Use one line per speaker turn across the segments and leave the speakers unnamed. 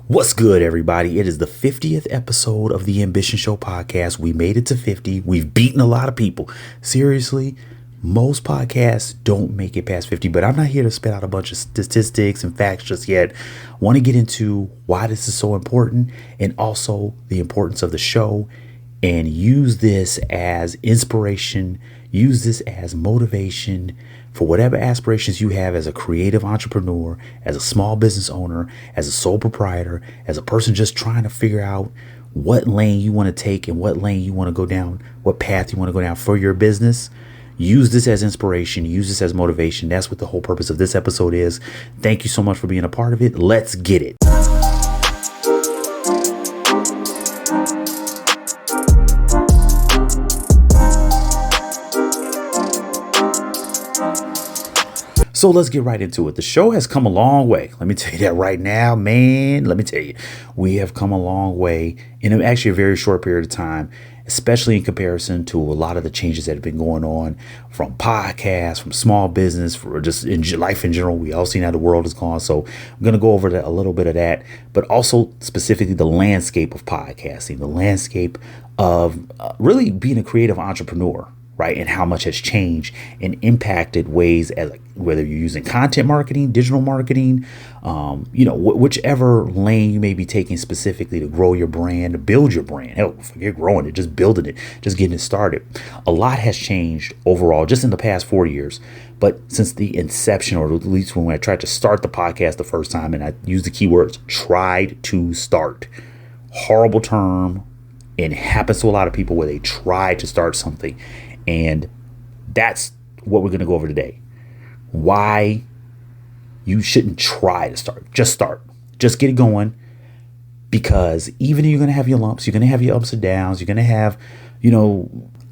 What's good, everybody? It is the 50th episode of the Ambition Show podcast. We made it to 50. We've beaten a lot of people. Seriously, most podcasts don't make it past 50, but I'm not here to spit out a bunch of statistics and facts just yet. I want to get into why this is so important and also the importance of the show, and use this as inspiration, use this as motivation for whatever aspirations you have as a creative entrepreneur, as a small business owner, as a sole proprietor, as a person just trying to figure out what lane you want to take and what lane you want to go down, what path you want to go down for your business. Use this as inspiration, use this as motivation. That's what the whole purpose of this episode is. Thank you so much for being a part of it. Let's get it. So let's get right into it. The show has come a long way. Let me tell you that right now, man. Let me tell you, we have come a long way in actually a very short period of time, especially in comparison to a lot of the changes that have been going on from podcasts, from small business, for just in life in general. We all seen how the world has gone. So I'm going to go over a little bit of that, but also specifically the landscape of podcasting, the landscape of really being a creative entrepreneur. Right, and how much has changed and impacted ways as whether you're using content marketing, digital marketing, whichever lane you may be taking specifically to grow your brand, to build your brand. Hell, forget growing it, just building it, just getting it started. A lot has changed overall just in the past 4 years. But since the inception, or at least when I tried to start the podcast the first time, and I used the keywords tried to start, horrible term, and it happens to a lot of people where they try to start something. And that's what we're going to go over today. Why you shouldn't try to start. Just start. Just get it going. Because even if you're going to have your lumps, you're going to have your ups and downs, you're going to have,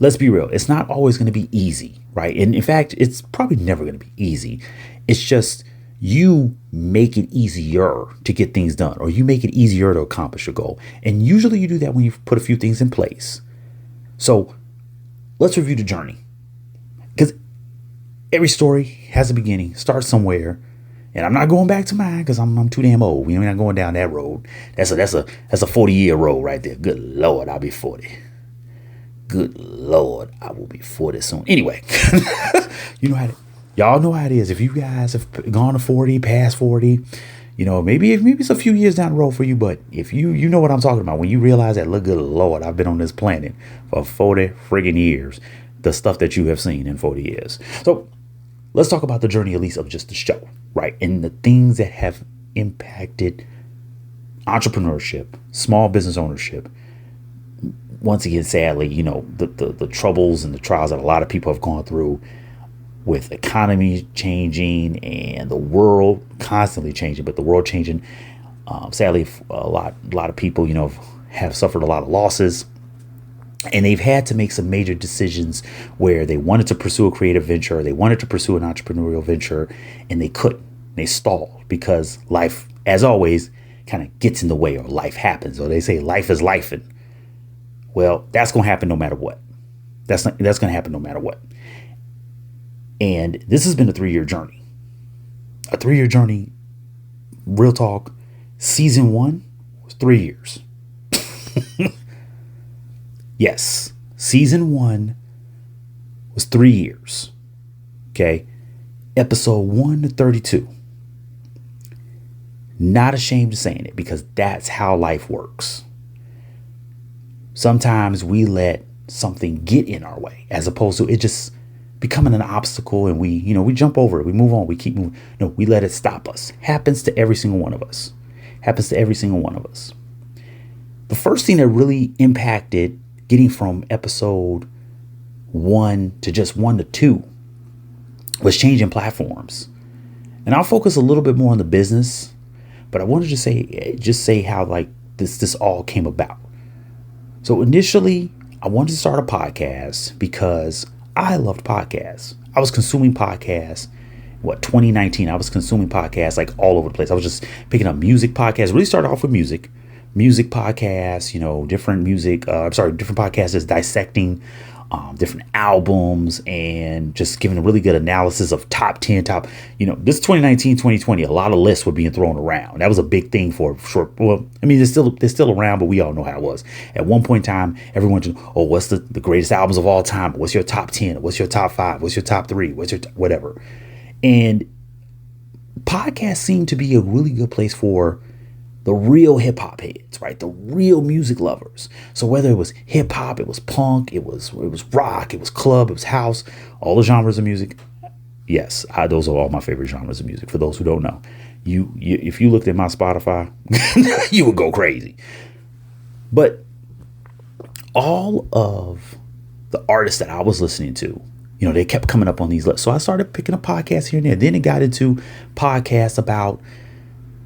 let's be real. It's not always going to be easy, right? And in fact, it's probably never going to be easy. It's just you make it easier to get things done, or you make it easier to accomplish your goal. And usually you do that when you put a few things in place. So let's review the journey, because every story has a beginning, starts somewhere. And I'm not going back to mine because I'm too damn old. We're not going down that road. That's a 40-year road right there. Good Lord, I'll be 40. Good Lord, I will be 40 soon. Anyway, y'all know how it is. If you guys have gone to 40, past 40, maybe it's a few years down the road for you, but if you know what I'm talking about, when you realize that, look, good Lord, I've been on this planet for 40 friggin' years, the stuff that you have seen in 40 years. So let's talk about the journey, at least of just the show, right? And the things that have impacted entrepreneurship, small business ownership. Once again, sadly, the troubles and the trials that a lot of people have gone through, with economy changing and the world constantly changing, but the world changing, sadly, a lot of people, have suffered a lot of losses, and they've had to make some major decisions where they wanted to pursue a creative venture, they wanted to pursue an entrepreneurial venture, and they couldn't. They stalled because life, as always, kind of gets in the way, or life happens, or they say life is lifing. Well, that's going to happen no matter what. That's going to happen no matter what. And this has been a 3-year journey. A 3-year journey, real talk. Season 1 was 3 years. Yes, season 1 was 3 years. Okay. Episode 1 to 32. Not ashamed of saying it, because that's how life works. Sometimes we let something get in our way, as opposed to it just becoming an obstacle, and we jump over it, we move on, we keep moving. No, we let it stop us. Happens to every single one of us. The first thing that really impacted getting from episode 1 to just 1 to 2 was changing platforms. And I'll focus a little bit more on the business, but I wanted to say how this all came about. So initially, I wanted to start a podcast because I loved podcasts. I was consuming podcasts. 2019, I was consuming podcasts like all over the place. I was just picking up music podcasts. Really started off with music podcasts, different podcasts that's dissecting different albums, and just giving a really good analysis of top 10, this 2019, 2020, a lot of lists were being thrown around. That was a big thing for short. Well, I mean, they're still around, but we all know how it was. At one point in time, everyone just, what's the greatest albums of all time? What's your top 10? What's your top 5? What's your top 3? What's your whatever? And podcasts seem to be a really good place for the real hip hop heads, right? The real music lovers. So whether it was hip hop, it was punk, it was rock, it was club, it was house, all the genres of music. Yes, those are all my favorite genres of music. For those who don't know, you if you looked at my Spotify, you would go crazy. But all of the artists that I was listening to, they kept coming up on these lists. So I started picking up podcasts here and there. Then it got into podcasts about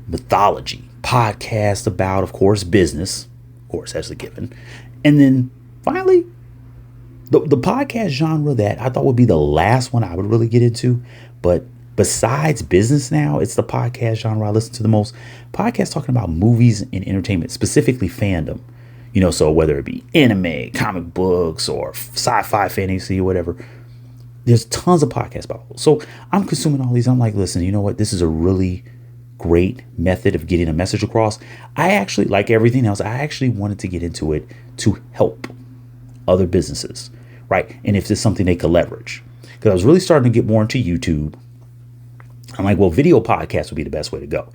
mythology, podcast about, of course, business, of course, that's a given. And then finally, the podcast genre that I thought would be the last one I would really get into, but besides business now, it's the podcast genre I listen to the most. Podcasts talking about movies and entertainment, specifically fandom. So whether it be anime, comic books, or sci-fi, fantasy, or whatever, there's tons of podcasts about it. So I'm consuming all these. I'm like, listen, you know what? This is a really great method of getting a message across. I actually, like everything else, I actually wanted to get into it to help other businesses, right? And if there's something they could leverage, because I was really starting to get more into YouTube. I'm like, well, video podcasts would be the best way to go.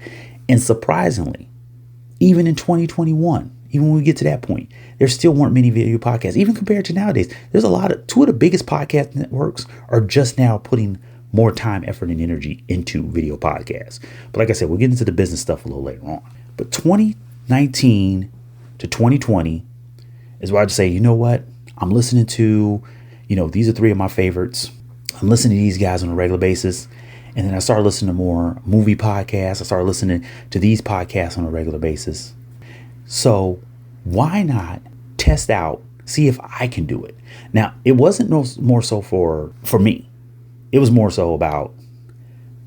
And surprisingly, even in 2021, even when we get to that point, there still weren't many video podcasts, even compared to nowadays. There's two of the biggest podcast networks are just now putting more time, effort, and energy into video podcasts. But like I said, we'll get into the business stuff a little later on. But 2019 to 2020 is where I'd say, you know what? I'm listening to, these are 3 of my favorites. I'm listening to these guys on a regular basis. And then I started listening to more movie podcasts. I started listening to these podcasts on a regular basis. So why not test out, see if I can do it? Now, it wasn't more so for me. It was more so about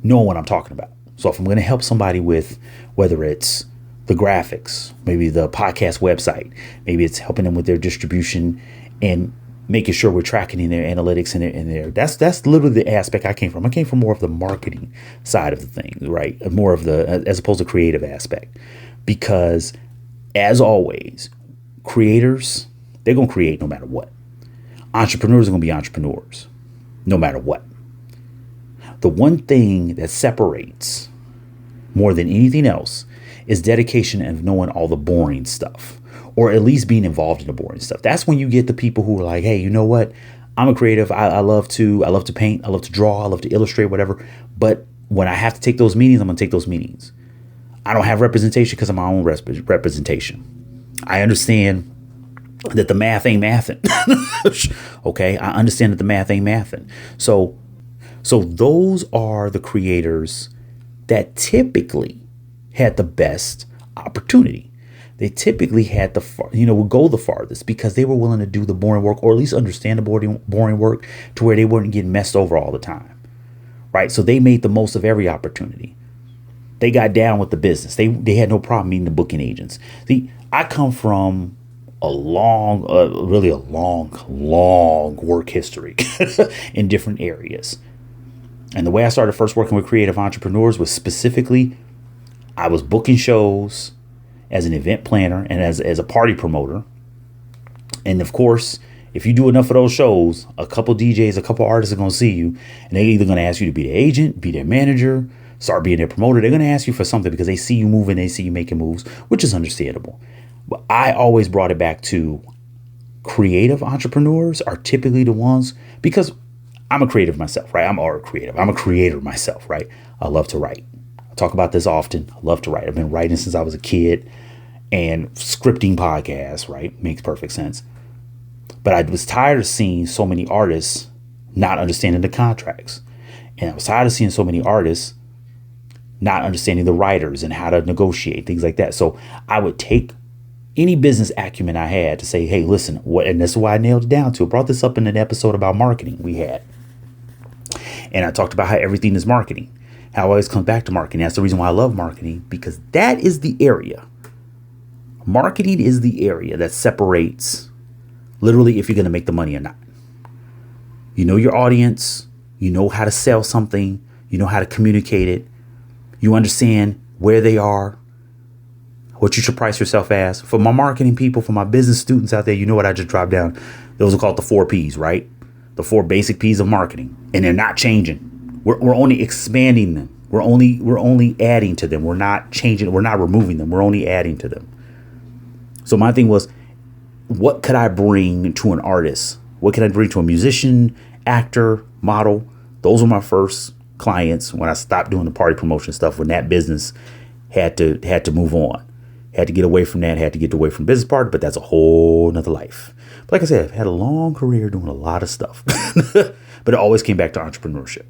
knowing what I'm talking about. So if I'm going to help somebody with, whether it's the graphics, maybe the podcast website, maybe it's helping them with their distribution and making sure we're tracking in their analytics and their that's literally the aspect I came from. I came from more of the marketing side of the thing, right? More of as opposed to creative aspect. Because as always, creators, they're going to create no matter what. Entrepreneurs are going to be entrepreneurs no matter what. The one thing that separates more than anything else is dedication and knowing all the boring stuff, or at least being involved in the boring stuff. That's when you get the people who are like, hey, you know what? I'm a creative. I love to paint. I love to draw. I love to illustrate, whatever. But when I have to take those meetings, I'm going to take those meetings. I don't have representation because of my own representation. I understand that the math ain't mathin'. Okay. I understand that the math ain't mathin'. So those are the creators that typically had the best opportunity. They typically had would go the farthest because they were willing to do the boring work, or at least understand the boring work to where they weren't getting messed over all the time. Right. So they made the most of every opportunity. They got down with the business. They had no problem meeting the booking agents. See, I come from a long work history in different areas. And the way I started first working with creative entrepreneurs was specifically, I was booking shows as an event planner and as a party promoter. And of course, if you do enough of those shows, a couple DJs, a couple artists are going to see you, and they're either going to ask you to be their agent, be their manager, start being their promoter. They're going to ask you for something because they see you moving, they see you making moves, which is understandable. But I always brought it back to creative entrepreneurs are typically the ones, because I'm a creative myself, right? I'm a creator myself, right? I love to write. I talk about this often. I love to write. I've been writing since I was a kid, and scripting podcasts, right? Makes perfect sense. But I was tired of seeing so many artists not understanding the contracts. And I was tired of seeing so many artists not understanding the writers and how to negotiate, things like that. So I would take any business acumen I had to say, hey, listen, and that's why I nailed it down to. I brought this up in an episode about marketing we had. And I talked about how everything is marketing, how it always comes back to marketing. That's the reason why I love marketing, because that is the area. Marketing is the area that separates literally if you're going to make the money or not. You know your audience. You know how to sell something. You know how to communicate it. You understand where they are, what you should price yourself as. For my marketing people, for my business students out there, you know what I just dropped down. Those are called the 4 Ps, right? The 4 basic Ps of marketing. And they're not changing. We're only expanding them. We're only adding to them. We're not changing. We're not removing them. We're only adding to them. So my thing was, what could I bring to an artist? What can I bring to a musician, actor, model? Those were my first clients when I stopped doing the party promotion stuff, when that business had to move on. Had to get away from that, had to get away from business part, but that's a whole nother life. But like I said, I've had a long career doing a lot of stuff, but it always came back to entrepreneurship.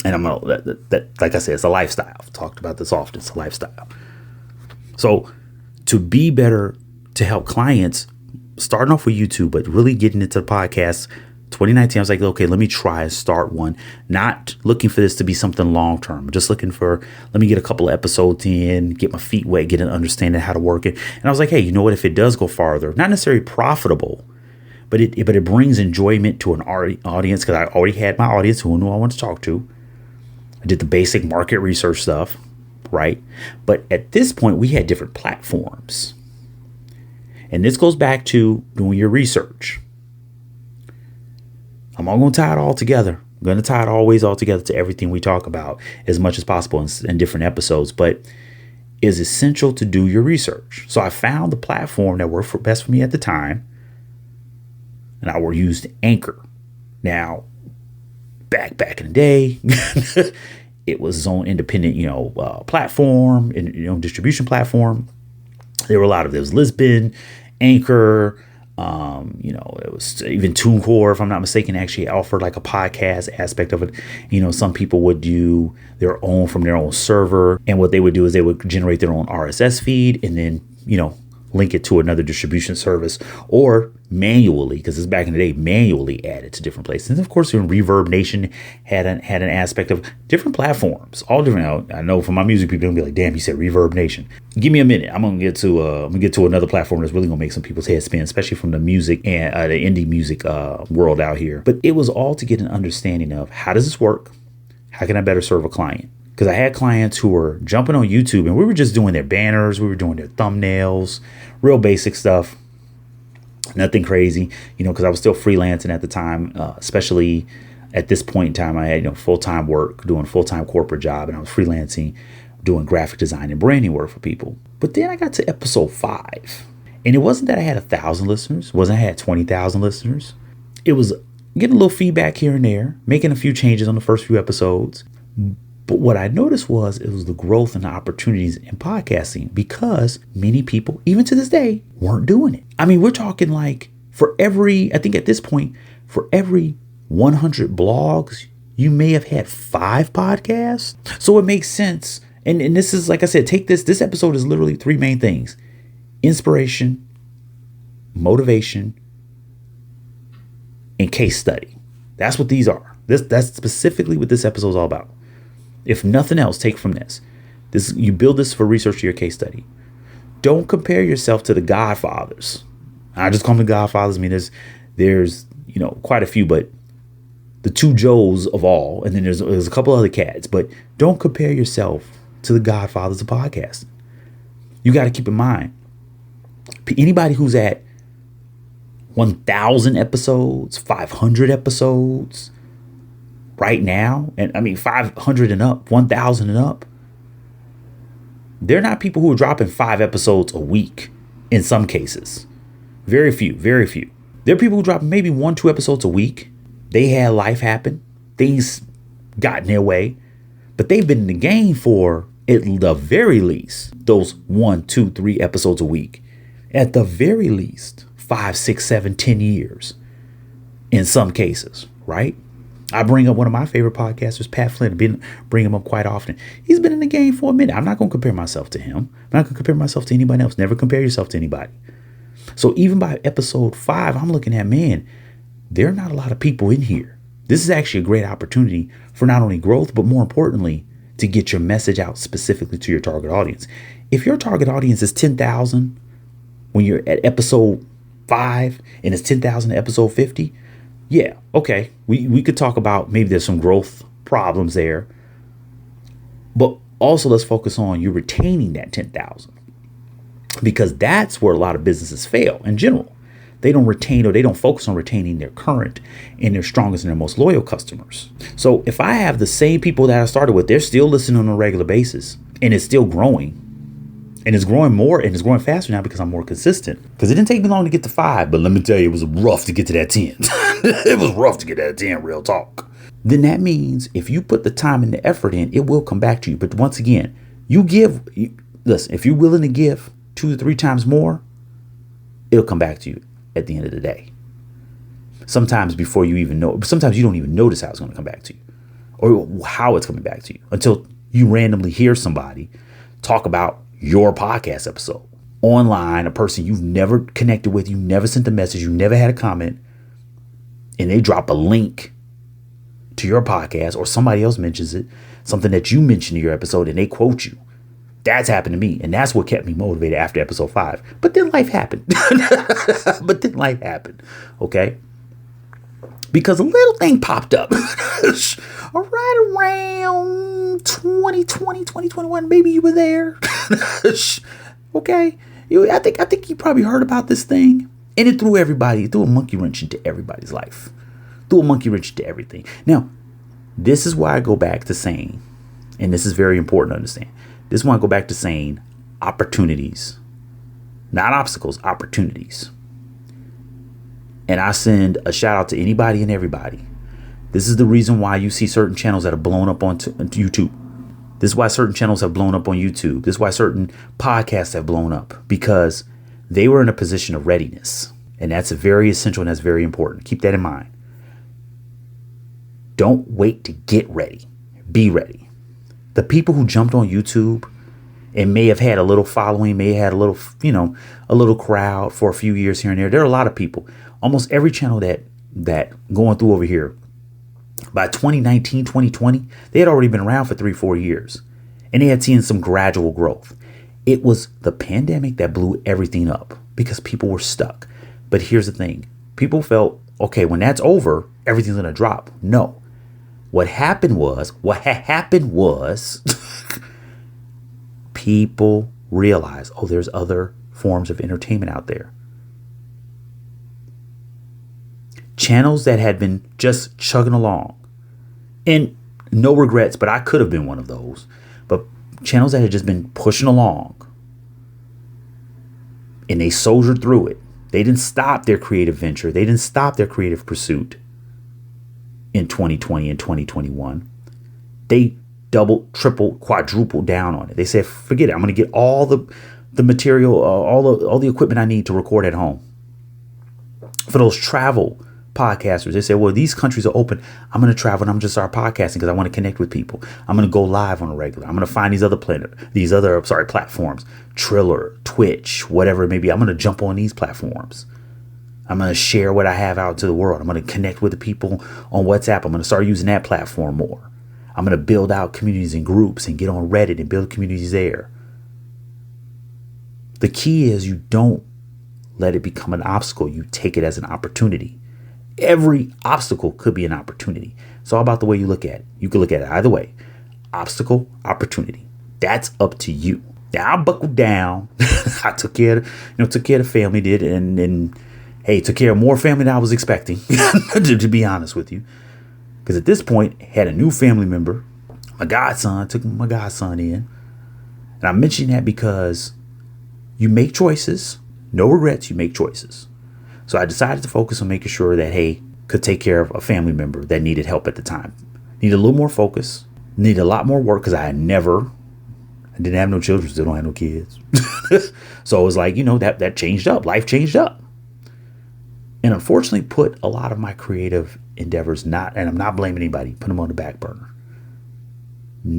And like I said, it's a lifestyle. I've talked about this often. It's a lifestyle. So to be better, to help clients, starting off with YouTube, but really getting into the podcast, 2019, I was like, okay, let me try and start one. Not looking for this to be something long term. Just looking for, let me get a couple of episodes in, get my feet wet, get an understanding of how to work it. And I was like, hey, you know what? If it does go farther, not necessarily profitable, but it brings enjoyment to an audience, because I already had my audience who knew I wanted to talk to. I did the basic market research stuff, right? But at this point, we had different platforms. And this goes back to doing your research. I'm all going to tie it all together. I'm going to tie it always all together to everything we talk about as much as possible in different episodes. But it's essential to do your research. So I found the platform that worked best for me at the time. And I used Anchor. Now, back in the day, it was its own independent, platform and distribution platform. There were a lot of, there was Lisbon, Anchor, it was even TuneCore, if I'm not mistaken, actually offered like a podcast aspect of it. Some people would do their own from their own server. And what they would do is they would generate their own RSS feed and then, link it to another distribution service, or manually, because it's back in the day, manually add it to different places. And of course, Reverb Nation had an aspect of different platforms, all different. I know for my music people, they'll be like, "Damn, you said Reverb Nation." Give me a minute. I'm gonna get to another platform that's really gonna make some people's heads spin, especially from the music and the indie music world out here. But it was all to get an understanding of, how does this work? How can I better serve a client? Because I had clients who were jumping on YouTube and we were just doing their banners, we were doing their thumbnails, real basic stuff, nothing crazy, because I was still freelancing at the time, especially at this point in time. I had full-time work, doing a full-time corporate job, and I was freelancing, doing graphic design and branding work for people. But then I got to episode 5, and it wasn't that I had 1,000 listeners, it wasn't I had 20,000 listeners. It was getting a little feedback here and there, making a few changes on the first few episodes. But what I noticed was it was the growth and the opportunities in podcasting, because many people, even to this day, weren't doing it. I mean, we're talking like I think at this point, for every 100 blogs, you may have had 5 podcasts. So it makes sense. And this is, like I said, take this episode is literally 3 main things: inspiration, motivation, and case study. That's what these are. That's specifically what this episode is all about. If nothing else, take from this. You build this for research to your case study. Don't compare yourself to the Godfathers. I just call them the Godfathers. I mean, there's quite a few, but the 2 Joes of all, and then there's a couple other cats. But don't compare yourself to the Godfathers of podcasting. You got to keep in mind, anybody who's at 1,000 episodes, 500 episodes right now, and I mean 500 and up, 1,000 and up, they're not people who are dropping 5 episodes a week in some cases. Very few. There are people who drop maybe 1-2 episodes a week. They had life happen. Things got in their way. But they've been in the game for, at the very least, those 1, 2, 3 episodes a week. At the very least, 5, 6, 7, 10 years in some cases, right? I bring up one of my favorite podcasters, Pat Flynn. Bring him up quite often. He's been in the game for a minute. I'm not going to compare myself to him. I'm not going to compare myself to anybody else. Never compare yourself to anybody. So even by episode 5, I'm looking at, man, there are not a lot of people in here. This is actually a great opportunity for not only growth, but more importantly, to get your message out specifically to your target audience. If your target audience is 10,000 when you're at episode 5 and it's 10,000 at episode 50, Yeah, okay. We could talk about maybe there's some growth problems there, but also let's focus on you retaining that 10,000, because that's where a lot of businesses fail in general. They don't retain, or they don't focus on retaining their current and their strongest and their most loyal customers. So if I have the same people that I started with, they're still listening on a regular basis and it's still growing, and it's growing more and it's growing faster now because I'm more consistent. Because it didn't take me long to get to 5, but let me tell you, it was rough to get to that 10. It was rough to get to that 10, real talk. Then that means if you put the time and the effort in, it will come back to you. But once again, listen, if you're willing to give 2 to 3 times more, it'll come back to you at the end of the day. Sometimes before you even know, sometimes you don't even notice how it's going to come back to you or how it's coming back to you until you randomly hear somebody talk about your podcast episode online, a person you've never connected with, you never sent a message, you never had a comment, and they drop a link to your podcast, or somebody else mentions it, something that you mentioned in your episode, and they quote you. That's happened to me, and that's what kept me motivated after episode 5. But then life happened. Okay? Because a little thing popped up right around 2020, 2021. Maybe you were there. Okay? I think you probably heard about this thing, and it threw a monkey wrench into everybody's life. Threw a monkey wrench into everything. Now, this is why I go back to saying, and this is very important to understand, this is why I go back to saying opportunities, not obstacles, opportunities. And I send a shout out to anybody and everybody. This is the reason why you see certain channels that have blown up on YouTube. This is why certain channels have blown up on YouTube. This is why certain podcasts have blown up, because they were in a position of readiness. And that's very essential, and that's very important. Keep that in mind. Don't wait to get ready. Be ready. The people who jumped on YouTube and may have had a little following, may have had a little crowd for a few years here and there. There are a lot of people. Almost every channel that going through over here, by 2019, 2020, they had already been around for 3-4 years, and they had seen some gradual growth. It was the pandemic that blew everything up because people were stuck. But here's the thing. People felt, okay, when that's over, everything's going to drop. No. What happened was people realized, oh, there's other forms of entertainment out there. Channels that had been just chugging along, and no regrets, but I could have been one of those. But channels that had just been pushing along, and they soldiered through it. They didn't stop their creative venture. They didn't stop their creative pursuit in 2020 and 2021. They doubled, tripled, quadrupled down on it. They said, forget it. I'm going to get all the material, all the equipment I need to record at home. For those travel podcasters, they said, well, these countries are open. I'm going to travel and I'm just start podcasting because I want to connect with people. I'm going to go live on a regular. I'm going to find these other platforms, Triller, Twitch, whatever it may be. I'm going to jump on these platforms. I'm going to share what I have out to the world. I'm going to connect with the people on WhatsApp. I'm going to start using that platform more. I'm going to build out communities and groups and get on Reddit and build communities there. The key is you don't let it become an obstacle. You take it as an opportunity. Every obstacle could be an opportunity. It's all about the way you look at it. You can look at it either way. Obstacle, opportunity. That's up to you. Now I buckled down. I took care of the family, did, and hey, took care of more family than I was expecting, to be honest with you. Because at this point, had a new family member, my godson, took my godson in. And I mention that because you make choices, no regrets, you make choices. So I decided to focus on making sure that, hey, could take care of a family member that needed help at the time. Needed a little more focus, needed a lot more work because I didn't have no children, still don't have no kids. So it was like, that changed up. Life changed up. And unfortunately put a lot of my creative endeavors, and I'm not blaming anybody, put them on the back burner.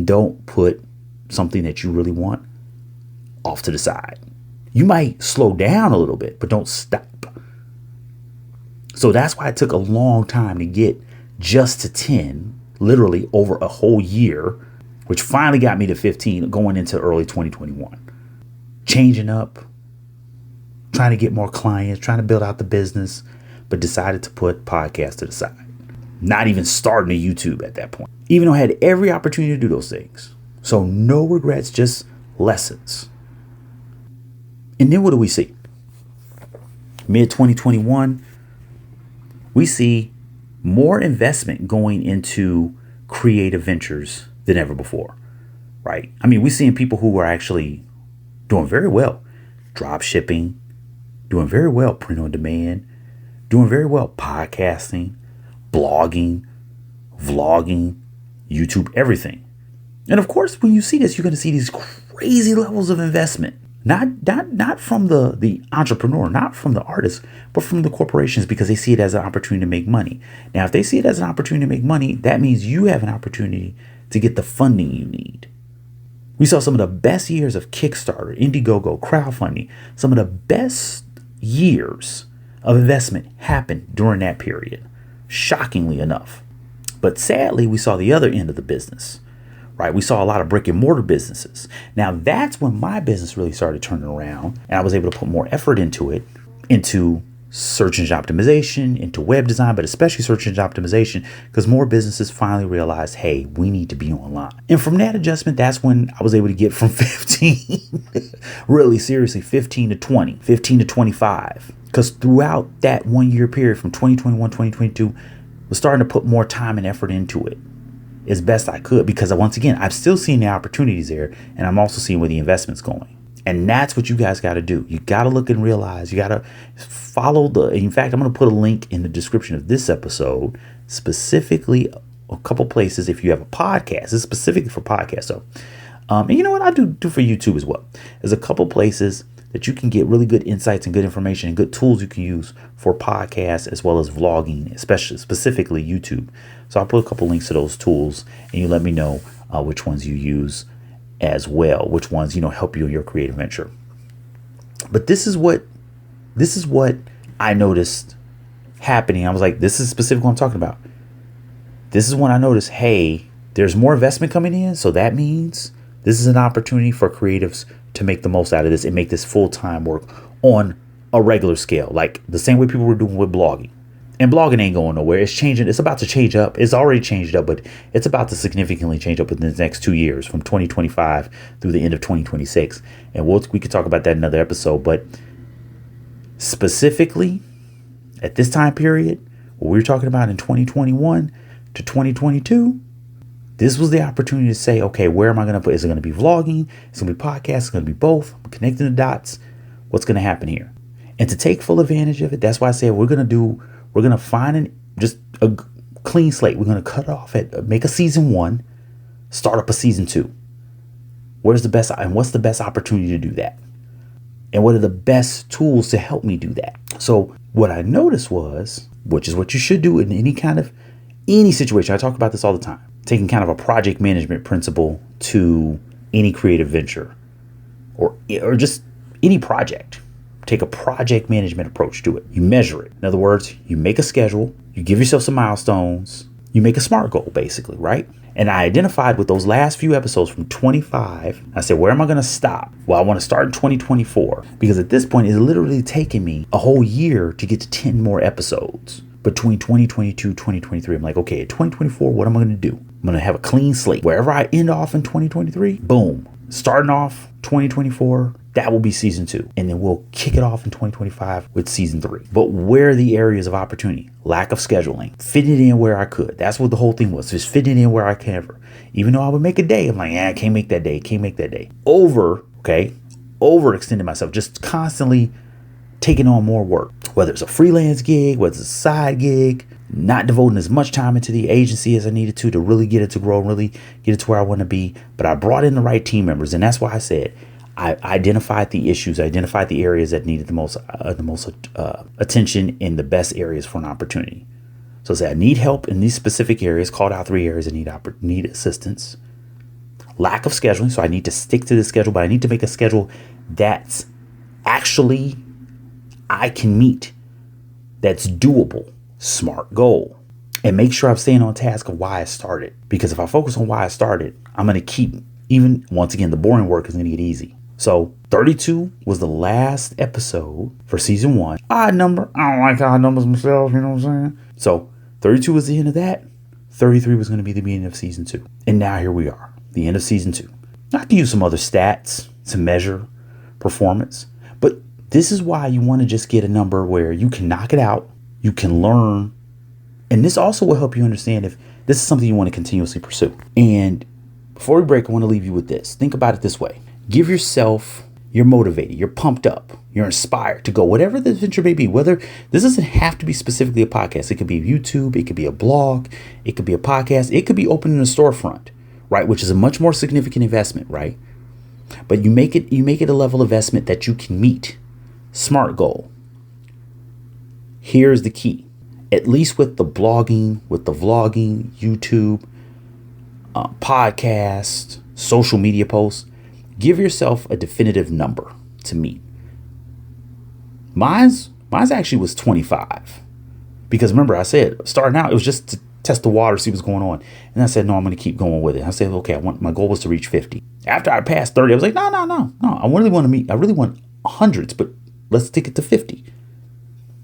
Don't put something that you really want off to the side. You might slow down a little bit, but don't stop. So that's why it took a long time to get just to 10, literally over a whole year, which finally got me to 15 going into early 2021. Changing up, trying to get more clients, trying to build out the business, but decided to put podcasts to the side. Not even starting a YouTube at that point, even though I had every opportunity to do those things. So no regrets, just lessons. And then what do we see? Mid 2021, we see more investment going into creative ventures than ever before, right? I mean, we're seeing people who are actually doing very well, drop shipping, doing very well, print on demand, doing very well, podcasting, blogging, vlogging, YouTube, everything. And of course, when you see this, you're going to see these crazy levels of investment, not from the entrepreneur, not from the artist, but from the corporations, because they see it as an opportunity to make money. Now, if they see it as an opportunity to make money, that means you have an opportunity to get the funding you need. We saw some of the best years of Kickstarter, Indiegogo, crowdfunding. Some of the best years of investment happened during that period, shockingly enough. But sadly, we saw the other end of the business, right? We saw a lot of brick and mortar businesses. Now, that's when my business really started turning around, and I was able to put more effort into it, into search engine optimization, into web design, but especially search engine optimization, because more businesses finally realized, hey, we need to be online. And from that adjustment, that's when I was able to get from 15, really seriously, 15 to 20, 15 to 25. Because throughout that 1 year period from 2021, 2022, I was starting to put more time and effort into it as best I could, because once again, I'm still seeing the opportunities there, and I'm also seeing where the investment's going. And that's what you guys got to do. You got to look and realize, you got to follow in fact, I'm going to put a link in the description of this episode, specifically a couple places. If you have a podcast, it's specifically for podcasts. So, and you know what I do for YouTube as well. There's a couple places that you can get really good insights and good information and good tools you can use for podcasts as well as vlogging, specifically YouTube. So I'll put a couple links to those tools, and you let me know which ones you use as well, which ones, help you in your creative venture. But this is what I noticed happening. I was like, this is specifically what I'm talking about. This is when I noticed, hey, there's more investment coming in. So that means this is an opportunity for creatives to make the most out of this and make this full-time work on a regular scale, like the same way people were doing with blogging. And blogging ain't going nowhere. It's changing. It's about to change up. It's already changed up, but it's about to significantly change up within the next 2 years, from 2025 through the end of 2026. And we could talk about that in another episode. But specifically at this time period, what we were talking about in 2021 to 2022, this was the opportunity to say, okay, where am I going to put? Is it going to be vlogging? It's going to be podcasts. It's going to be both. I'm connecting the dots. What's going to happen here? And to take full advantage of it, that's why I said we're going to find just a clean slate. We're going to cut off make a season 1, start up a season 2. What's the best opportunity to do that? And what are the best tools to help me do that? So what I noticed was, which is what you should do in any situation. I talk about this all the time, taking kind of a project management principle to any creative venture or just any project. Take a project management approach to it. You measure it. In other words, you make a schedule, you give yourself some milestones, you make a SMART goal, basically, right? And I identified with those last few episodes from 25, I said, where am I going to stop? Well, I want to start in 2024, because at this point, it's literally taken me a whole year to get to 10 more episodes between 2022, 2023. I'm like, okay, 2024, what am I going to do? I'm going to have a clean slate. Wherever I end off in 2023, boom, starting off 2024, that will be season 2. And then we'll kick it off in 2025 with season 3. But where are the areas of opportunity? Lack of scheduling. Fitting it in where I could. That's what the whole thing was. Just fitting it in where I can ever. Even though I would make a day, I'm like, I can't make that day. Overextending myself. Just constantly taking on more work. Whether it's a freelance gig, whether it's a side gig. Not devoting as much time into the agency as I needed to really get it to grow, really get it to where I want to be. But I brought in the right team members. And that's why I said, I identified the issues, identified the areas that needed the most attention in the best areas for an opportunity. So I said, I need help in these specific areas, called out 3 areas that need assistance. Lack of scheduling. So I need to stick to the schedule, but I need to make a schedule that's actually I can meet, that's doable. SMART goal. And make sure I'm staying on task of why I started. Because if I focus on why I started, I'm going to keep, even once again, the boring work is going to get easy. So 32 was the last episode for season 1. Odd number. I don't like odd numbers myself, you know what I'm saying? So 32 was the end of that. 33 was going to be the beginning of season 2. And now here we are, the end of season 2. I can use some other stats to measure performance, but this is why you want to just get a number where you can knock it out, you can learn, and this also will help you understand if this is something you want to continuously pursue. And before we break, I want to leave you with this. Think about it this way. Give yourself, you're motivated, you're pumped up, you're inspired to go, whatever the venture may be, whether this doesn't have to be specifically a podcast. It could be YouTube, it could be a blog, it could be a podcast, it could be opening a storefront, right? Which is a much more significant investment, right? But you make it a level of investment that you can meet. SMART goal. Here's the key. At least with the blogging, with the vlogging, YouTube, podcast, social media posts, give yourself a definitive number to meet. Mine's actually was 25. Because remember, I said starting out, it was just to test the water, see what's going on. And I said, no, I'm going to keep going with it. I said, okay, my goal was to reach 50. After I passed 30, I was like, no. I really want hundreds, but let's stick it to 50.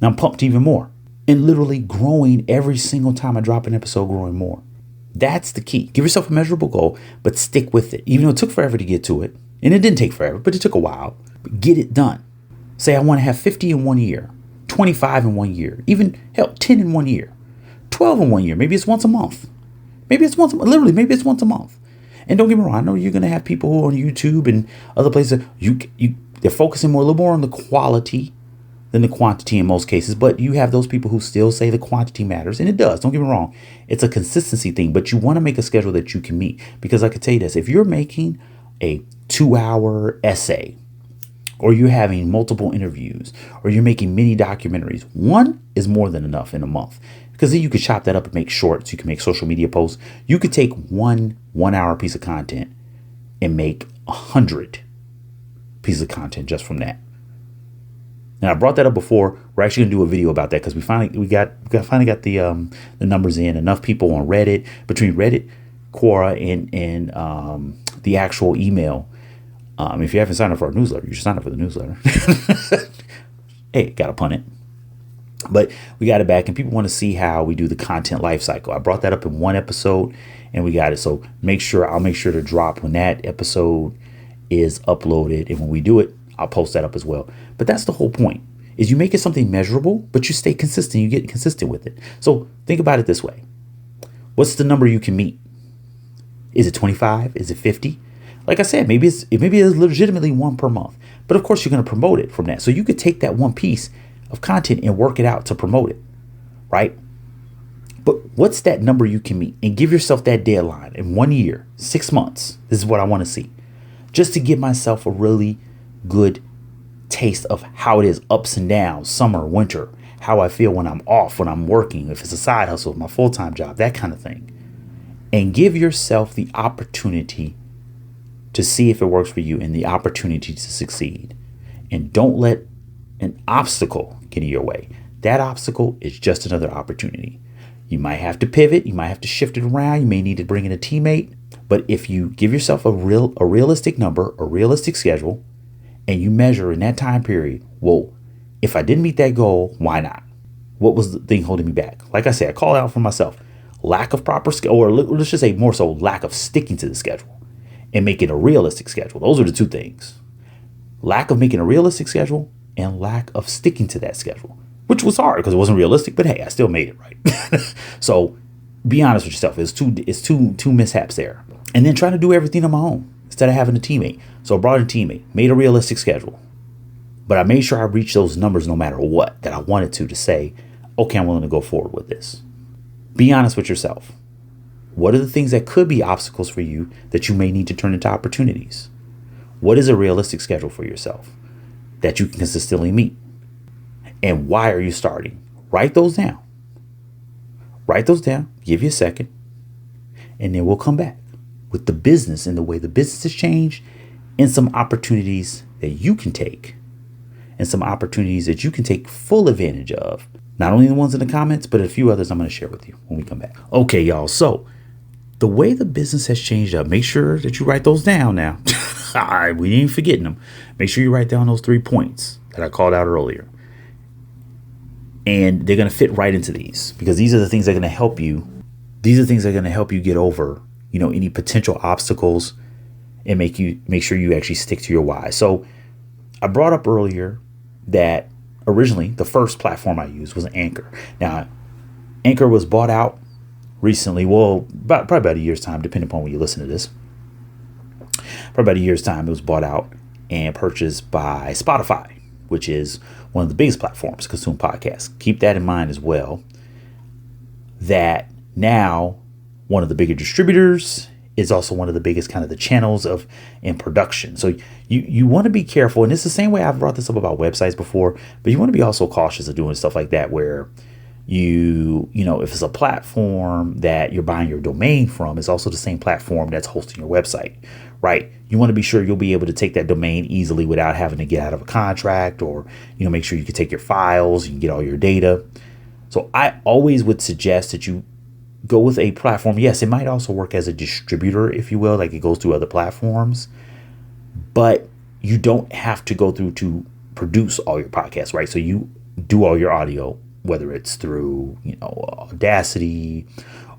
Now I'm pumped even more. And literally growing every single time I drop an episode, growing more. That's the key. Give yourself a measurable goal, but stick with it. Even though it took forever to get to it. And it didn't take forever, but it took a while. But get it done. Say I want to have 50 in 1 year, 25 in 1 year, even 10 in 1 year, 12 in 1 year. Maybe it's once a month. Maybe it's once a month. And don't get me wrong, I know you're going to have people who are on YouTube and other places. They're focusing a little more on the quality than the quantity in most cases. But you have those people who still say the quantity matters. And it does. Don't get me wrong. It's a consistency thing. But you want to make a schedule that you can meet. Because I can tell you this. If you're making a 2-hour essay, or you're having multiple interviews, or you're making mini documentaries, one is more than enough in a month. Because then you could chop that up and make shorts. You can make social media posts. You could take one 1-hour piece of content and make 100 pieces of content just from that. And I brought that up before. We're actually gonna do a video about that because we finally got the numbers in. Enough people on Reddit, between Reddit, Quora, and the actual email. If you haven't signed up for our newsletter, you should sign up for the newsletter. Hey, gotta punt it. But we got it back, and people want to see how we do the content life cycle. I brought that up in one episode, and we got it. So I'll make sure to drop when that episode is uploaded, and when we do it, I'll post that up as well. But that's the whole point, is you make it something measurable, but you stay consistent. You get consistent with it. So think about it this way. What's the number you can meet? Is it 25? Is it 50? Like I said, maybe it's legitimately one per month. But of course, you're going to promote it from that. So you could take that one piece of content and work it out to promote it, right? But what's that number you can meet? And give yourself that deadline in 1 year, 6 months. This is what I want to see. Just to give myself a really good taste of how it is, ups and downs, summer, winter, how I feel when I'm off, when I'm working, if it's a side hustle, my full-time job, that kind of thing. And give yourself the opportunity to see if it works for you and the opportunity to succeed. And don't let an obstacle get in your way. That obstacle is just another opportunity. You might have to pivot. You might have to shift it around. You may need to bring in a teammate. But if you give yourself a realistic number, a realistic schedule, and you measure in that time period, well, if I didn't meet that goal, why not? What was the thing holding me back? Like I said, I call it out for myself. Lack of proper schedule, or let's just say more so lack of sticking to the schedule and making a realistic schedule. Those are the two things. Lack of making a realistic schedule and lack of sticking to that schedule, which was hard because it wasn't realistic, but hey, I still made it right. So be honest with yourself. It's two mishaps there. And then trying to do everything on my own instead of having a teammate. So I brought in a teammate, made a realistic schedule, but I made sure I reached those numbers no matter what that I wanted to say, okay, I'm willing to go forward with this. Be honest with yourself. What are the things that could be obstacles for you that you may need to turn into opportunities? What is a realistic schedule for yourself that you can consistently meet? And why are you starting? Write those down. Write those down. Give you a second. And then we'll come back with the business and the way the business has changed and some opportunities that you can take and some opportunities that you can take full advantage of. Not only the ones in the comments, but a few others I'm going to share with you when we come back. Okay, y'all. So The way the business has changed up, make sure that you write those down now. All right, we ain't forgetting them. Make sure you write down those 3 points that I called out earlier. And they're going to fit right into these, because these are the things that are going to help you. These are the things that are going to help you get over, any potential obstacles and make sure you actually stick to your why. So I brought up earlier that originally the first platform I used was Anchor. Now, Anchor was bought out recently. Well, probably about a year's time, depending upon when you listen to this. Probably about a year's time, it was bought out and purchased by Spotify, which is one of the biggest platforms to consume podcasts. Keep that in mind as well, that now one of the bigger distributors is also one of the biggest kind of the channels of in production. So you want to be careful. And it's the same way I've brought this up about websites before, but you want to be also cautious of doing stuff like that, where if it's a platform that you're buying your domain from, it's also the same platform that's hosting your website, right? You want to be sure you'll be able to take that domain easily without having to get out of a contract, or, make sure you can take your files, you can get all your data. So I always would suggest that you go with a platform. Yes, it might also work as a distributor, if you will, like it goes through other platforms, but you don't have to go through to produce all your podcasts, right? So you do all your audio, whether it's through, Audacity,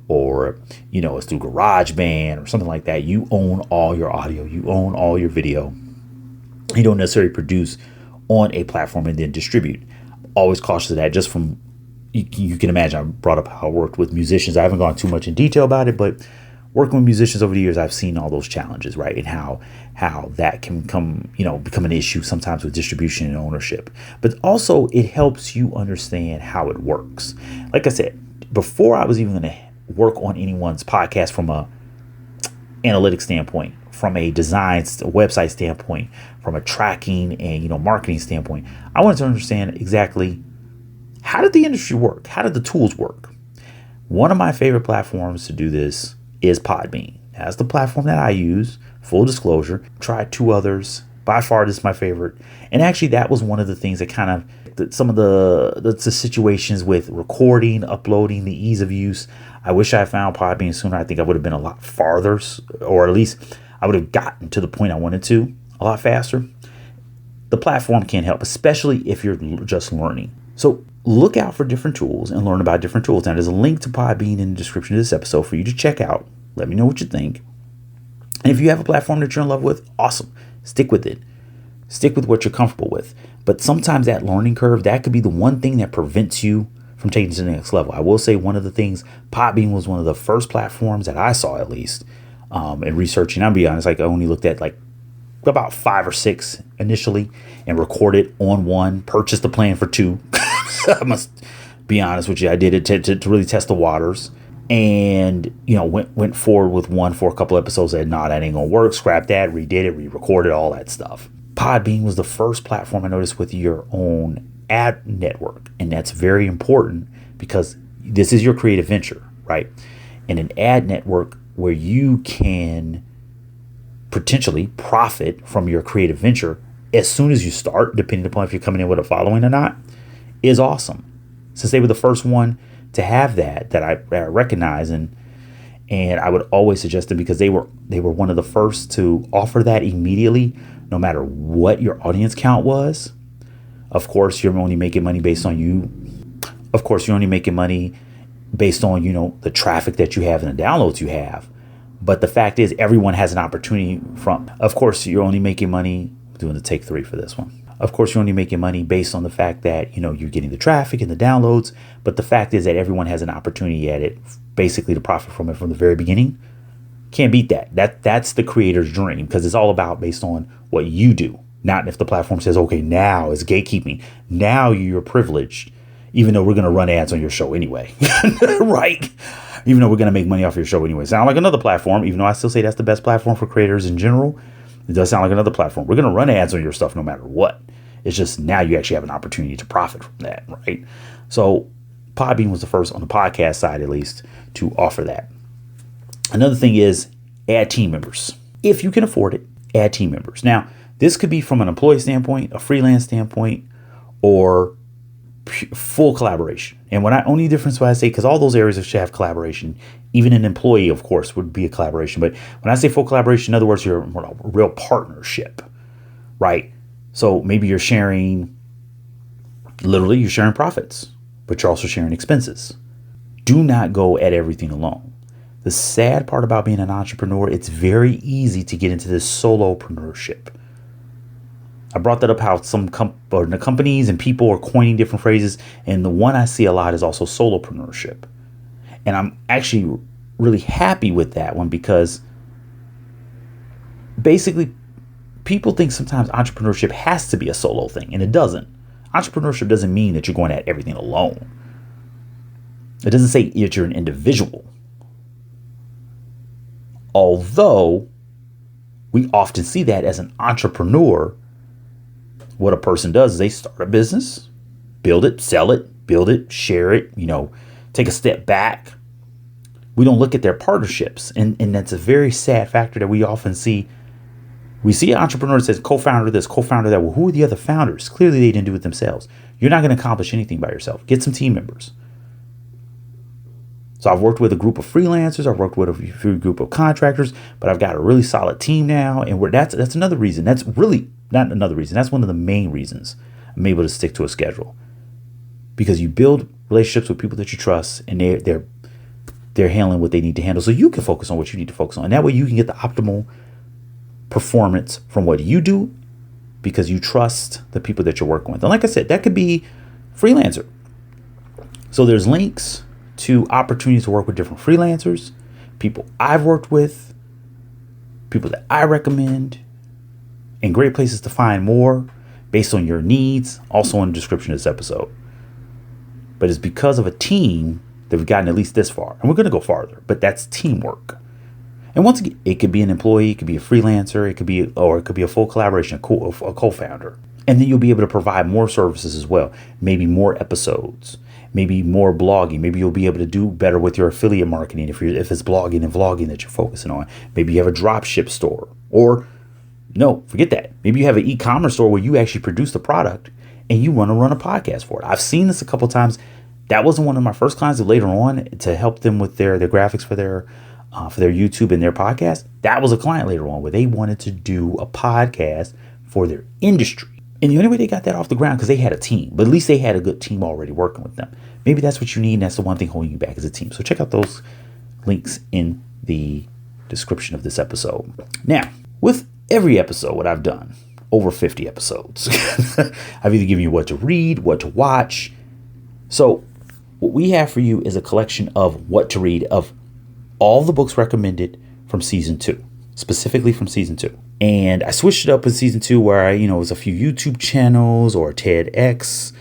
or, it's through GarageBand or something like that. You own all your audio, you own all your video. You don't necessarily produce on a platform and then distribute. Always cautious of that, just from, you can imagine, I brought up how I worked with musicians. I haven't gone too much in detail about it, but working with musicians over the years, I've seen all those challenges, right? And how that can become an issue sometimes with distribution and ownership. But also it helps you understand how it works. Like I said, before I was even going to work on anyone's podcast from a analytics standpoint, from a design, website standpoint, from a tracking and, marketing standpoint, I wanted to understand exactly how did the industry work? How did the tools work? One of my favorite platforms to do this is Podbean. That's the platform that I use. Full disclosure, tried 2 others. By far, this is my favorite. And actually, that was one of the things that kind of, some of the situations with recording, uploading, the ease of use. I wish I had found Podbean sooner. I think I would have been a lot farther, or at least I would have gotten to the point I wanted to a lot faster. The platform can help, especially if you're just learning. So look out for different tools and learn about different tools. Now, there's a link to Podbean in the description of this episode for you to check out. Let me know what you think. And if you have a platform that you're in love with, awesome. Stick with it. Stick with what you're comfortable with. But sometimes that learning curve, that could be the one thing that prevents you from taking it to the next level. I will say one of the things, Podbean was one of the first platforms that I saw, at least, in researching. I'll be honest, I only looked at about 5 or 6 initially and recorded on one, purchased the plan for 2. I must be honest with you. I did it to really test the waters, and went forward with one for a couple episodes. Said, nah, that ain't gonna work. Scrap that. Redid it. Re-recorded all that stuff. Podbean was the first platform I noticed with your own ad network, and that's very important because this is your creative venture, right? And an ad network where you can potentially profit from your creative venture as soon as you start, depending upon if you're coming in with a following or not, is awesome. Since they were the first one to have that I recognize, and I would always suggest them because they were one of the first to offer that immediately, no matter what your audience count was. Of course, you're only making money based on you. Of course, you're only making money based on, the traffic that you have and the downloads you have. But the fact is, everyone has an opportunity from, of course, you're only making money, doing the take 3 for this one. Of course, you're only making money based on the fact that, you're getting the traffic and the downloads. But the fact is that everyone has an opportunity at it, basically to profit from it from the very beginning. Can't beat that. That's the creator's dream, because it's all about based on what you do. Not if the platform says, okay, now it's gatekeeping. Now you're privileged, even though we're going to run ads on your show anyway, right? Even though we're going to make money off your show anyway. Sound like another platform, even though I still say that's the best platform for creators in general. It does sound like another platform. We're going to run ads on your stuff no matter what. It's just now you actually have an opportunity to profit from that, right? So Podbean was the first on the podcast side, at least, to offer that. Another thing is add team members. If you can afford it, add team members. Now, this could be from an employee standpoint, a freelance standpoint, or full collaboration. And when I only difference when I say, because all those areas should have collaboration, even an employee, of course, would be a collaboration. But when I say full collaboration, in other words, you're a real partnership, right? So maybe you're sharing, literally, you're sharing profits, but you're also sharing expenses. Do not go at everything alone. The sad part about being an entrepreneur, it's very easy to get into this solopreneurship. I brought that up how some companies and people are coining different phrases. And the one I see a lot is also solopreneurship. And I'm actually really happy with that one because basically people think sometimes entrepreneurship has to be a solo thing, and it doesn't. Entrepreneurship doesn't mean that you're going at everything alone. It doesn't say that you're an individual. Although we often see that as an entrepreneur, what a person does is they start a business, build it, sell it, build it, share it, take a step back. We don't look at their partnerships. And that's a very sad factor that we often see. We see an entrepreneur that says co-founder this, co-founder that. Well, who are the other founders? Clearly they didn't do it themselves. You're not going to accomplish anything by yourself. Get some team members. So I've worked with a group of freelancers. I've worked with a group of contractors, but I've got a really solid team now. And that's another reason. That's really not another reason. That's one of the main reasons I'm able to stick to a schedule, because you build relationships with people that you trust, and they're handling what they need to handle. So you can focus on what you need to focus on. And that way you can get the optimal performance from what you do, because you trust the people that you're working with. And like I said, that could be freelancer. So there's links to opportunities to work with different freelancers, people I've worked with, people that I recommend, and great places to find more based on your needs, also in the description of this episode. But it's because of a team that we've gotten at least this far. And we're going to go farther, but that's teamwork. And once again, it could be an employee, it could be a freelancer, it could be a full collaboration, a co-founder. And then you'll be able to provide more services as well. Maybe more episodes, maybe more blogging. Maybe you'll be able to do better with your affiliate marketing if it's blogging and vlogging that you're focusing on. Maybe you have a drop ship store, or no, forget that. Maybe you have an e-commerce store where you actually produce the product and you want to run a podcast for it. I've seen this a couple times. That wasn't one of my first clients, but later on, to help them with their graphics for their YouTube and their podcast, that was a client later on where they wanted to do a podcast for their industry. And the only way they got that off the ground because they had a team, but at least they had a good team already working with them. Maybe that's what you need, and that's the one thing holding you back as a team. So check out those links in the description of this episode. Now, with every episode, what I've done, over 50 episodes, I've either given you what to read, what to watch. So what we have for you is a collection of what to read of all the books recommended from season 2, specifically from season 2. And I switched it up in season 2 where it was a few YouTube channels or TEDx,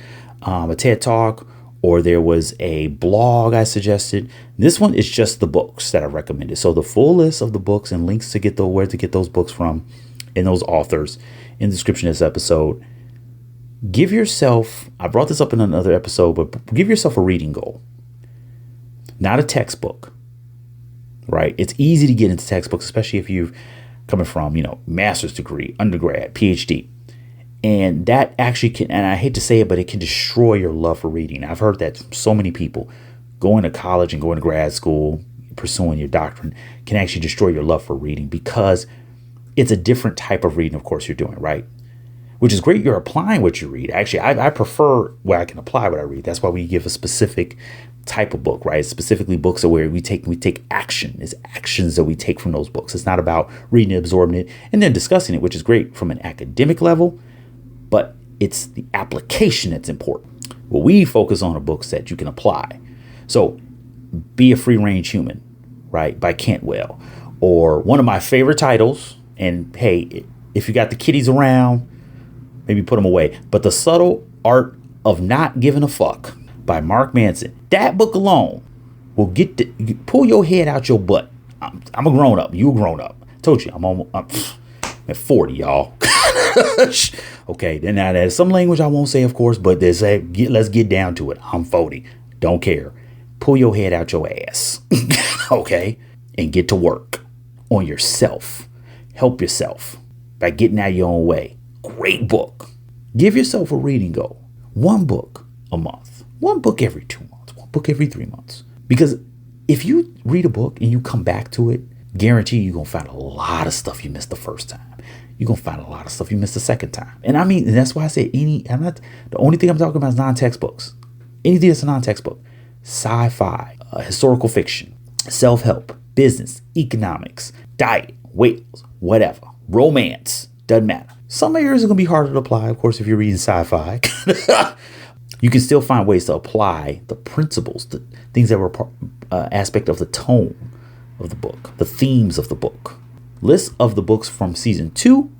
a TED Talk, or there was a blog I suggested. This one is just the books that I recommended. So the full list of the books and links to get where to get those books from and those authors in the description of this episode. Give yourself, I brought this up in another episode, but give yourself a reading goal. Not a textbook, right? It's easy to get into textbooks, especially if you've coming from, master's degree, undergrad, PhD. And that actually can, and I hate to say it, but it can destroy your love for reading. I've heard that from so many people. Going to college and going to grad school, pursuing your doctorate can actually destroy your love for reading because it's a different type of reading, of course, you're doing, right? Which is great. You're applying what you read. Actually, I prefer where I can apply what I read. That's why we give a specific type of book, right? Specifically books where we take action. It's actions that we take from those books. It's not about reading it, absorbing it, and then discussing it, which is great from an academic level, but it's the application that's important. Well, we focus on the books that you can apply. So Be a Free Range Human, right? By Cantwell. Or one of my favorite titles, and hey, if you got the kiddies around, maybe put them away, but The Subtle Art of Not Giving a Fuck by Mark Manson. That book alone will pull your head out your butt. I'm a grown up. You a grown up. Told you, I'm at 40, y'all. Okay, then now there's some language I won't say, of course, but let's get down to it. I'm 40. Don't care. Pull your head out your ass. Okay? And get to work on yourself. Help yourself by getting out of your own way. Great book. Give yourself a reading goal. One book. a month, one book every 2 months, one book every 3 months. Because if you read a book and you come back to it, guarantee you're going to find a lot of stuff you missed the first time. You're going to find a lot of stuff you missed the second time. And I mean, and that's why I say the only thing I'm talking about is non-textbooks. Anything that's a non-textbook, sci-fi, historical fiction, self-help, business, economics, diet, weight loss, whatever, romance, doesn't matter. Some areas are going to be harder to apply, of course, if you're reading sci-fi. You can still find ways to apply the principles, the things that were aspect of the tone of the book, the themes of the book. Lists of the books from season 2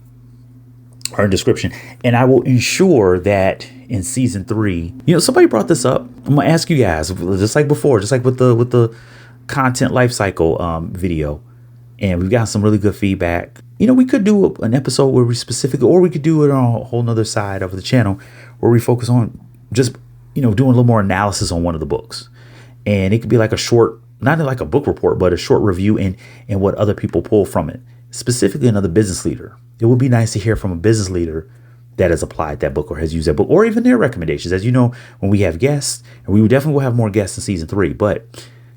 are in description, and I will ensure that in season 3, somebody brought this up. I'm gonna ask you guys, just like before, just like with the content life cycle video, and we've got some really good feedback. We could do an episode where we specifically, or we could do it on a whole nother side of the channel where we focus on just doing a little more analysis on one of the books, and it could be like a short, not like a book report, but a short review and what other people pull from it. Specifically, another business leader. It would be nice to hear from a business leader that has applied that book or has used that book, or even their recommendations. As you know, when we have guests, and we definitely will have more guests in season 3, but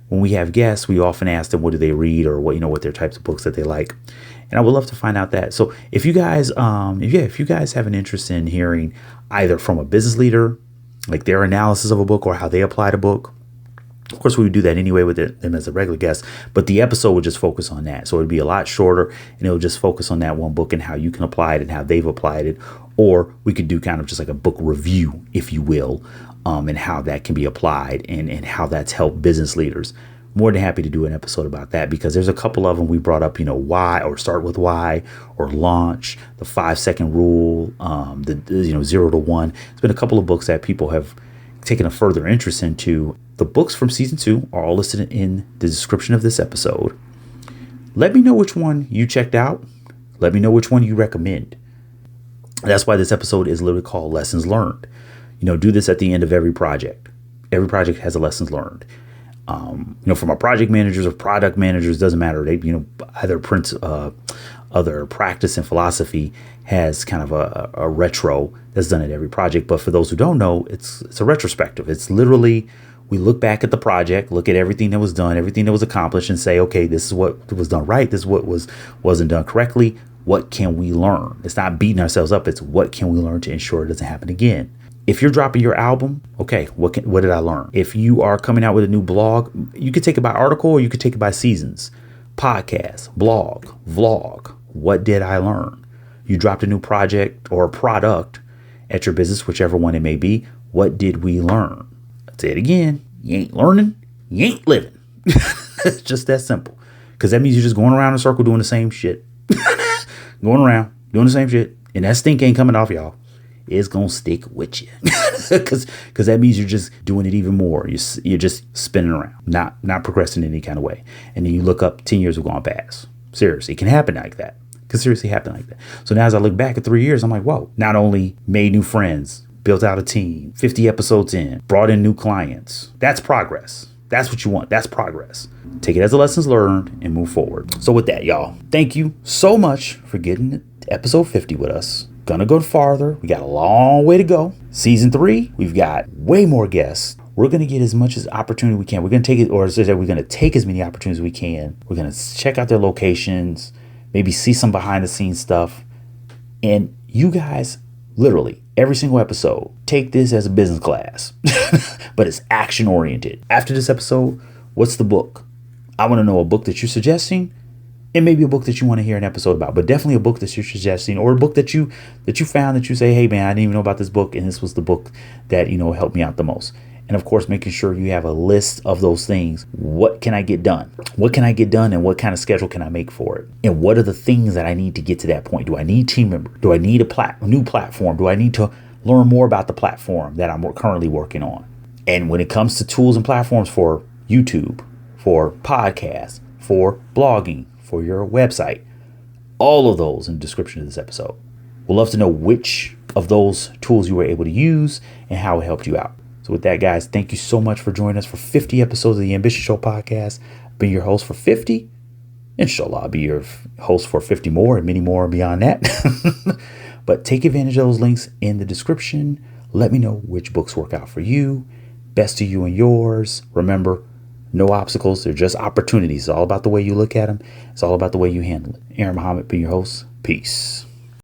when we have guests, we often ask them what do they read, or what their types of books that they like. And I would love to find out that. So if you guys, if you guys have an interest in hearing either from a business leader, like their analysis of a book or how they applied a book, of course, we would do that anyway with them as a regular guest, but the episode would just focus on that. So it'd be a lot shorter, and it would just focus on that one book and how you can apply it and how they've applied it. Or we could do kind of just like a book review, if you will, and how that can be applied and how that's helped business leaders. More than happy to do an episode about that, because there's a couple of them we brought up, why, or start with why, or launch, the 5-second rule, the 0 to 1. It's been a couple of books that people have taken a further interest into. The books from season 2 are all listed in the description of this episode. Let me know which one you checked out. Let me know which one you recommend. That's why this episode is literally called Lessons Learned. Do this at the end of every project. Every project has a lessons learned. From our project managers or product managers, doesn't matter. They, other practice and philosophy has kind of a retro that's done at every project. But for those who don't know, it's a retrospective. It's literally, we look back at the project, look at everything that was done, everything that was accomplished, and say, okay, this is what was done right. This is what wasn't done correctly. What can we learn? It's not beating ourselves up. It's what can we learn to ensure it doesn't happen again. If you're dropping your album, okay, what did I learn? If you are coming out with a new blog, you could take it by article or you could take it by seasons. Podcast, blog, vlog. What did I learn? You dropped a new project or product at your business, whichever one it may be. What did we learn? I'll say it again. You ain't learning, you ain't living. It's just that simple. Because that means you're just going around in a circle doing the same shit. Going around doing the same shit. And that stink ain't coming off, y'all. It's going to stick with you. Because that means you're just doing it even more. You're just spinning around, not progressing in any kind of way. And then you look up, 10 years have gone past. Seriously, it can happen like that. It can seriously happen like that. So now as I look back at 3 years, I'm like, whoa, not only made new friends, built out a team, 50 episodes in, brought in new clients. That's progress. That's what you want. That's progress. Take it as a lessons learned and move forward. So with that, y'all, thank you so much for getting to episode 50 with us. Gonna go farther. We got a long way to go. Season 3, we've got way more guests. We're gonna get as much as opportunity we can. We're gonna take it, or we're gonna take as many opportunities as we can. We're gonna check out their locations, maybe see some behind the scenes stuff. And you guys, literally, every single episode, take this as a business class, but it's action oriented. After this episode, what's the book? I want to know a book that you're suggesting. It may be a book that you want to hear an episode about, but definitely a book that you're suggesting, or a book that you found that you say, hey man, I didn't even know about this book, and this was the book that helped me out the most. And of course, making sure you have a list of those things. What can I get done? What can I get done, and what kind of schedule can I make for it? And what are the things that I need to get to that point? Do I need team members? Do I need a new platform? Do I need to learn more about the platform that I'm currently working on? And when it comes to tools and platforms for YouTube, for podcasts, for blogging, for your website, all of those in the description of this episode. We'd love to know which of those tools you were able to use and how it helped you out. So with that, guys, thank you so much for joining us for 50 episodes of the Ambition Show podcast. I've been your host for 50. Inshallah, I'll be your host for 50 more and many more beyond that. But take advantage of those links in the description. Let me know which books work out for you. Best to you and yours. Remember, no obstacles. They're just opportunities. It's all about the way you look at them. It's all about the way you handle it. Aaron Muhammad being your host. Peace.